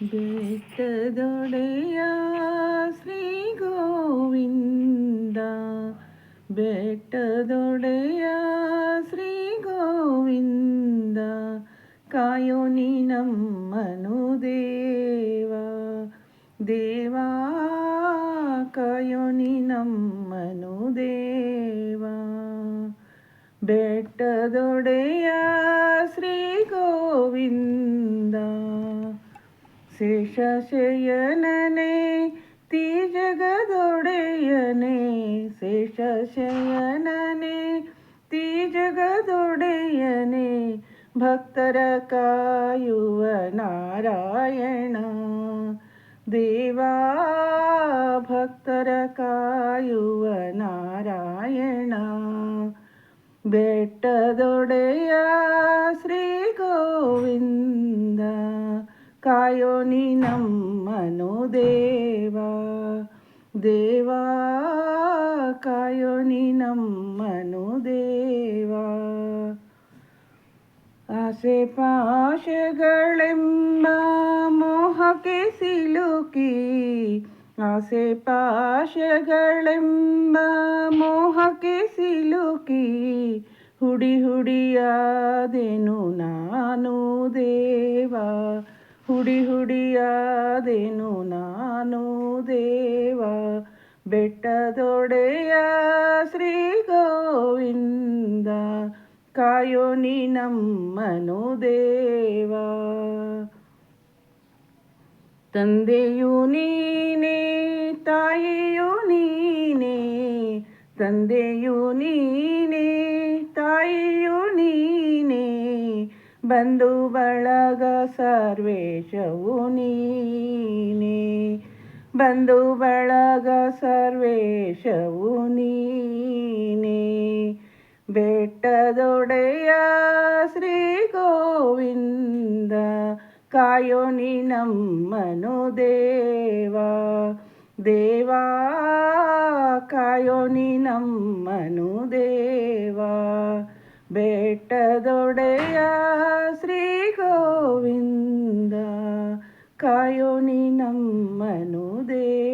ಬೆಟ್ಟದೊಡೆಯ ಶ್ರೀ ಗೋವಿಂದ, ಬೆಟ್ಟದೊಡೆಯ ಶ್ರೀ ಗೋವಿಂದ, ಕಾಯೋ ನೀ ನಮ್ಮನು ದೇವ, ದೇವಾ ಕಾಯೋ ನೀ ನಮ್ಮನು ದೇವ. ಬೆಟ್ಟದೊಡೆಯ ಶ್ರೀ ಗೋವಿಂದ, ಶೇಷಶಯನನೇ ತೀ ಜಗದೊಡೆಯನೇ, ಶೇಷಶಯನನೇ ತೀ ಜಗದೊಡೆಯನೇ, ಭಕ್ತರ ಕಾಯುವ ನಾರಾಯಣ ದೇವಾ, ಭಕ್ತರ ಕಾಯುವ ನಾರಾಯಣ. ಬೆಟ್ಟದೊಡೆಯ ಶ್ರೀ ಗೋವಿಂದ, ಕಾಯೋ ನೀ ನಮ್ಮನು ದೇವ, ದೇವಾ ಕಾಯೋ ನೀ ನಮ್ಮನು ದೇವ. ಆಸೆ ಪಾಶಗಳೆಂಬ ಮೋಹಕ್ಕೆ ಸಿಲುಕಿ, ಆಸೆ ಪಾಶಗಳೆಂಬ ಮೋಹಕ್ಕೆ ಸಿಲುಕಿ, ಹುಡಿ ಹುಡಿಯಾದೆನು ನಾನು ದೇವ, ಹುಡಿ ಹುಡಿಯಾದೆನು ನಾನು ದೇವ. ಬೆಟ್ಟದೊಡೆಯ ಶ್ರೀ ಗೋವಿಂದ, ಕಾಯೋ ನೀ ನಮ್ಮನು ದೇವ. ತಂದೆಯು ನೀನೇ ತಾಯಿಯು ನೀನೇ, ತಂದೆಯು ನೀನೇ ತಾಯಿಯು ನೀನೇ, ಬಂಧು ಬಳಗ ಸರ್ವೇಶವು ನೀನೇ, ಬಂಧು ಬಳಗ ಸರ್ವೇಶವು ನೀನೇ. ಬೆಟ್ಟದೊಡೆಯ ಶ್ರೀ ಗೋವಿಂದ, ಕಾಯೋ ನೀ ನಮ್ಮನು ದೇವ, ದೇವಾ ಕಾಯೋ ನೀ ನಮ್ಮನು ದೇವ. ಬೆಟ್ಟದೊಡೆಯ ಶ್ರೀ ಗೋವಿಂದ, ಕಾಯೋ ನೀ ನಮ್ಮನು ದೇವ.